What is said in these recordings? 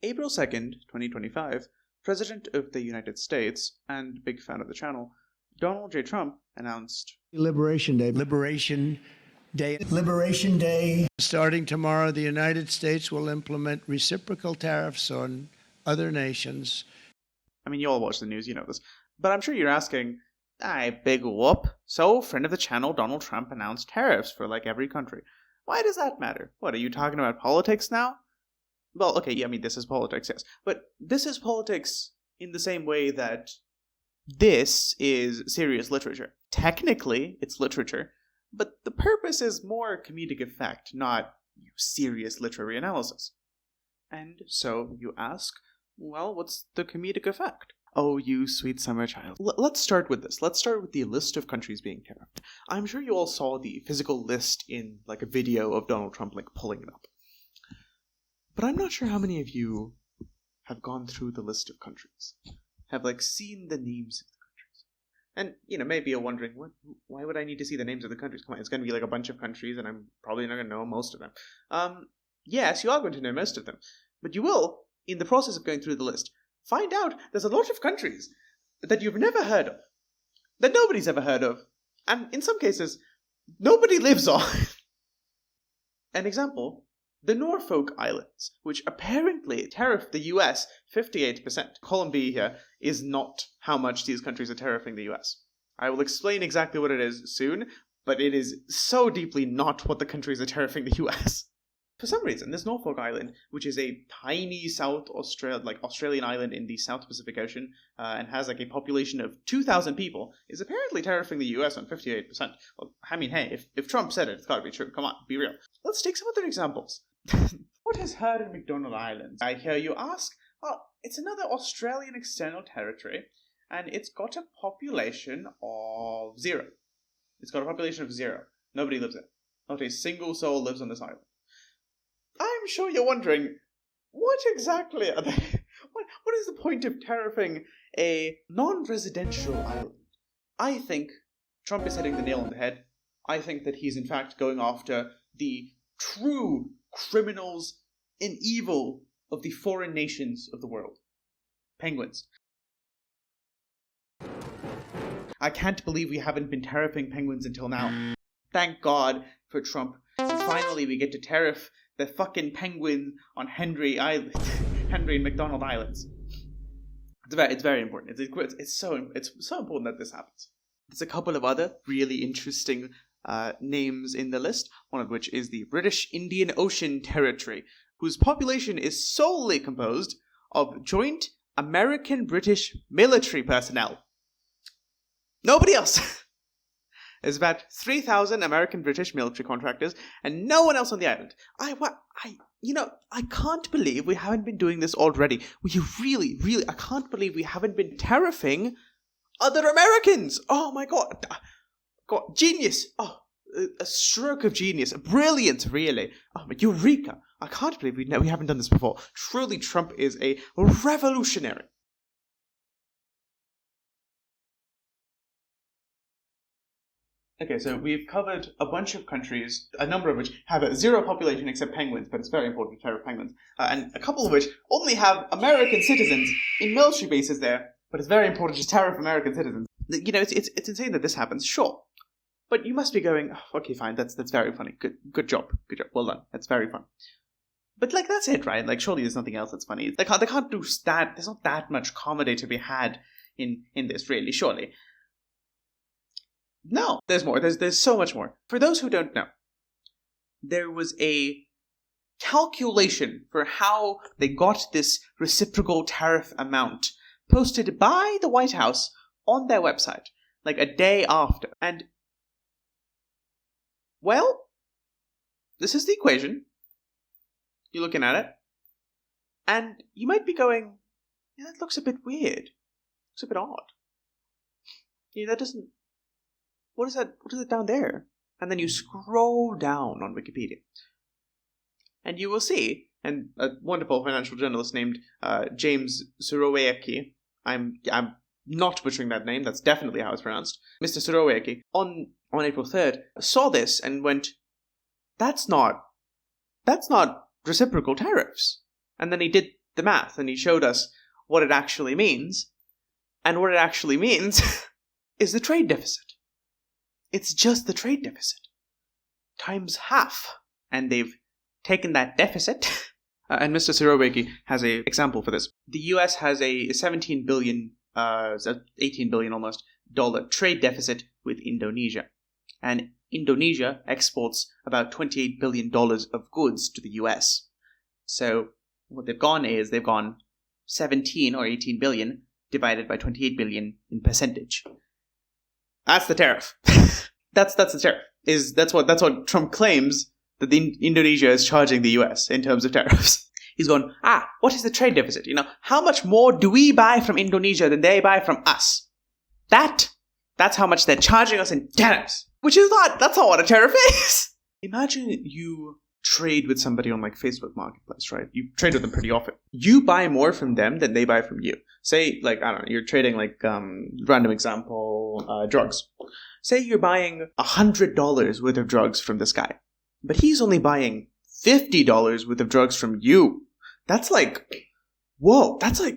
April 2nd, 2025, President of the United States, and big fan of the channel, Donald J. Trump announced Liberation Day. Liberation Day. Liberation Day. Starting tomorrow, the United States will implement reciprocal tariffs on other nations. I mean, you all watch the news, you know this. But I'm sure you're asking, big whoop. So, friend of the channel, Donald Trump announced tariffs for like every country. Why does that matter? What, are you talking about politics now? Well, okay, yeah, I mean, this is politics, yes. But this is politics in the same way that this is serious literature. Technically, it's literature, but the purpose is more comedic effect, not serious literary analysis. And so you ask, well, what's the comedic effect? Oh, you sweet summer child. Let's start with this. Let's start with the list of countries being tariffed. I'm sure you all saw the physical list in like a video of Donald Trump like pulling it up. But I'm not sure how many of you have gone through the list of countries, have like seen the names of the countries. And, you know, maybe you're wondering, why would I need to see the names of the countries? Come on, it's going to be like a bunch of countries and I'm probably not going to know most of them. Yes, you are going to know most of them. But you will, in the process of going through the list, find out there's a lot of countries that you've never heard of, that nobody's ever heard of, and in some cases, nobody lives on. An example, the Norfolk Islands, which apparently tariffed the US 58%. Column B here is not how much these countries are tariffing the US. I will explain exactly what it is soon, but it is so deeply not what the countries are tariffing the US. For some reason, this Norfolk Island, which is a tiny Australian island in the South Pacific Ocean, and has like a population of 2,000 people, is apparently tariffing the US on 58%. Well, I mean, hey, if Trump said it, it's gotta be true. Come on, be real. Let's take some other examples. What is heard in McDonald Islands? I hear you ask. Well, it's another Australian external territory, and it's got a population of 0. It's got a population of 0. Nobody lives there. Not a single soul lives on this island. I'm sure you're wondering, what exactly are they? What is the point of tariffing a non-residential island? I think Trump is hitting the nail on the head. I think that he's in fact going after the true criminals and evil of the foreign nations of the world. Penguins. I can't believe we haven't been tariffing penguins until now. Thank God for Trump. And finally we get to tariff the fucking penguin on Henry and McDonald Islands. It's very important. It's so important that this happens. There's a couple of other really interesting names in the list, one of which is the British Indian Ocean Territory, whose population is solely composed of joint American-British military personnel. Nobody else. There's about 3,000 American-British military contractors, and no one else on the island. I can't believe we haven't been doing this already. I can't believe we haven't been tariffing other Americans. Oh my God. God, genius. Oh, a stroke of genius. Brilliant, really. Oh, but eureka. I can't believe we haven't done this before. Truly, Trump is a revolutionary. Okay, so we've covered a bunch of countries, a number of which have a 0 population except penguins, but it's very important to tariff penguins, and a couple of which only have American citizens in military bases there, but it's very important to tariff American citizens. You know, it's insane that this happens, sure. But you must be going, oh, okay, fine, that's very funny. Good job, well done. That's very fun. But like that's it, right? Like surely there's nothing else that's funny. They can't do that. There's not that much comedy to be had in this, really, surely. No, there's more. There's so much more. For those who don't know, there was a calculation for how they got this reciprocal tariff amount posted by the White House on their website, like a day after. And, well, this is the equation. You're looking at it. And you might be going, yeah, that looks a bit weird. Looks a bit odd. Yeah, that doesn't... What is that? What is it down there? And then you scroll down on Wikipedia. And you will see, and a wonderful financial journalist named James Surowiecki, I'm not butchering that name, that's definitely how it's pronounced, Mr. Surowiecki, on April 3rd, saw this and went, that's not reciprocal tariffs. And then he did the math and he showed us what it actually means. And what it actually means is the trade deficit. It's just the trade deficit times half. And they've taken that deficit, and Mr. Sirobeki has an example for this. The US has a 17 billion, 18 billion almost, dollar trade deficit with Indonesia. And Indonesia exports about $28 billion of goods to the US. So what they've gone is they've gone 17 or 18 billion divided by 28 billion in percentage. That's the tariff. That's the tariff. That's what Trump claims that Indonesia is charging the US in terms of tariffs. He's going, what is the trade deficit? How much more do we buy from Indonesia than they buy from us? That's how much they're charging us in tariffs. That's not what a tariff is. Imagine you trade with somebody on like Facebook Marketplace, right? You trade with them pretty often. You buy more from them than they buy from you. Say, like, I don't know, you're trading like, random example, drugs. Say you're buying $100 worth of drugs from this guy, but he's only buying $50 worth of drugs from you. That's like, whoa, that's 100%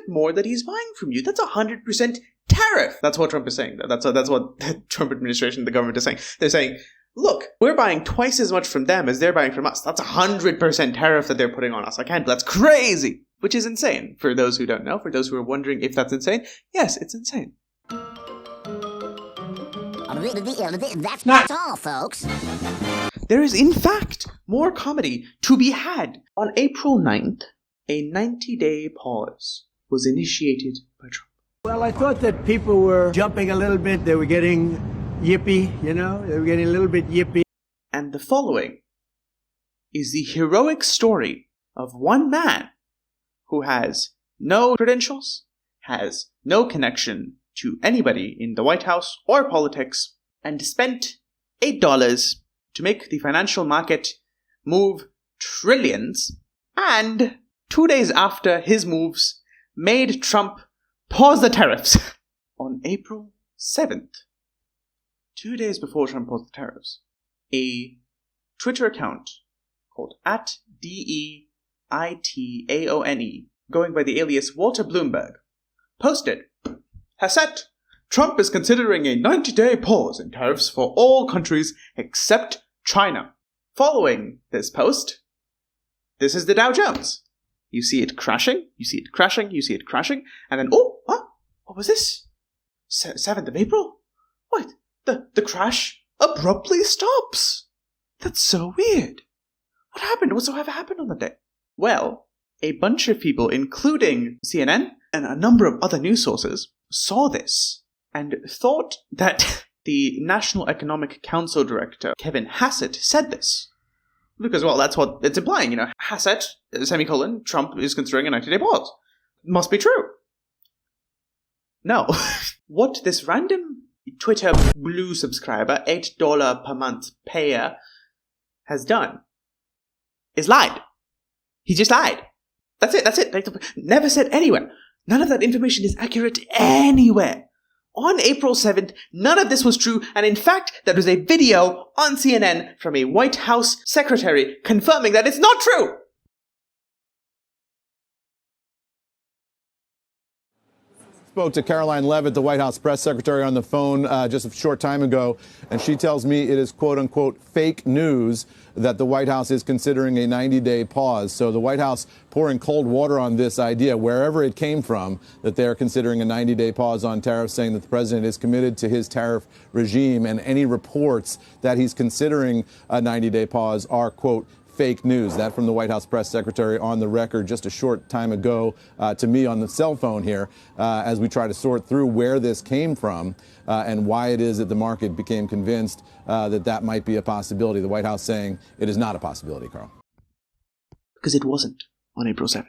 more that he's buying from you. That's 100% tariff. That's what Trump is saying. That's what the Trump administration, the government is saying. They're saying, look, we're buying twice as much from them as they're buying from us. That's 100% tariff that they're putting on us. That's crazy. Which is insane. For those who don't know, for those who are wondering if that's insane, yes, it's insane. That's not all, folks. There is, in fact, more comedy to be had. On April 9th, a 90-day pause was initiated by Trump. Well, I thought that people were jumping a little bit. They were getting yippy, they were getting a little bit yippy. And the following is the heroic story of one man who has no credentials, has no connection to anybody in the White House or politics, and spent $8 to make the financial market move trillions, and 2 days after his moves made Trump pause the tariffs. On April 7th, 2 days before Trump paused the tariffs, a Twitter account called @DEITAONE, going by the alias Walter Bloomberg, posted, Hassett, Trump is considering a 90-day pause in tariffs for all countries except China. Following this post, this is the Dow Jones. You see it crashing, you see it crashing, you see it crashing, and then, what was this? 7th of April? What? The crash abruptly stops. That's so weird. What happened? Whatsoever happened on that day? Well, a bunch of people, including CNN and a number of other news sources, saw this and thought that the National Economic Council Director, Kevin Hassett, said this. Because, well, that's what it's implying, Hassett, Trump is considering a 90-day pause. Must be true. No. What this random Twitter Blue subscriber, $8 per month payer, has done is lied. He just lied. That's it. Never said anywhere. None of that information is accurate anywhere. On April 7th, none of this was true, and in fact, there was a video on CNN from a White House secretary confirming that it's not true. Spoke to Caroline Leavitt, the White House press secretary, on the phone just a short time ago, and she tells me it is, quote unquote, fake news that the White House is considering a 90-day pause. So the White House pouring cold water on this idea, wherever it came from, that they're considering a 90-day pause on tariffs, saying that the president is committed to his tariff regime, and any reports that he's considering a 90-day pause are, quote, fake news. That from the White House press secretary on the record just a short time ago to me on the cell phone here as we try to sort through where this came from and why it is that the market became convinced that might be a possibility. The White House saying it is not a possibility, Carl. Because it wasn't on April 7th.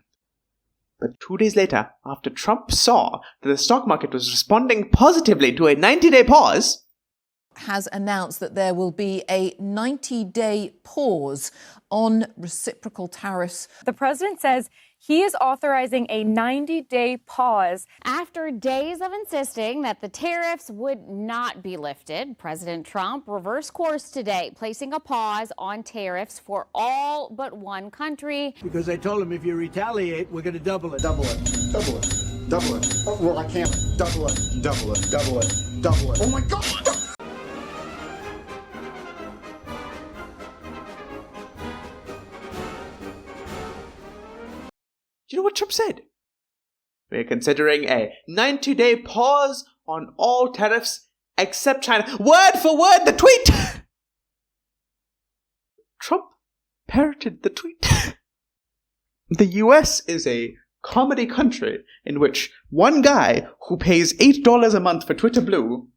But 2 days later, after Trump saw that the stock market was responding positively to a 90-day pause, has announced that there will be a 90-day pause on reciprocal tariffs. The president says he is authorizing a 90-day pause. After days of insisting that the tariffs would not be lifted, President Trump reversed course today, placing a pause on tariffs for all but one country. Because I told him if you retaliate, we're going to double it. Double it. Double it. Double it. Oh, well, I can't. Double it. Double it. Double it. Double it. Oh my God. Do you know what Trump said? We're considering a 90-day pause on all tariffs except China. Word for word, the tweet! Trump parroted the tweet. The US is a comedy country in which one guy who pays $8 a month for Twitter Blue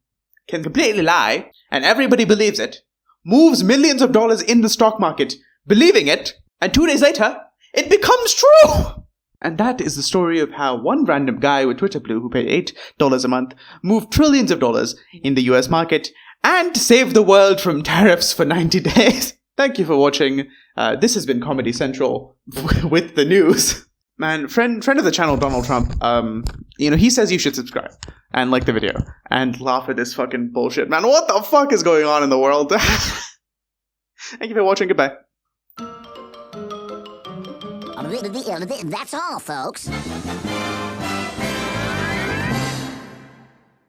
can completely lie, and everybody believes it, moves millions of dollars in the stock market, believing it, and 2 days later, it becomes true! And that is the story of how one random guy with Twitter Blue who paid $8 a month moved trillions of dollars in the US market and saved the world from tariffs for 90 days. Thank you for watching. This has been Comedy Central with the news. Man, friend of the channel, Donald Trump, he says you should subscribe and like the video and laugh at this fucking bullshit. Man, what the fuck is going on in the world? Thank you for watching. Goodbye. That's all, folks.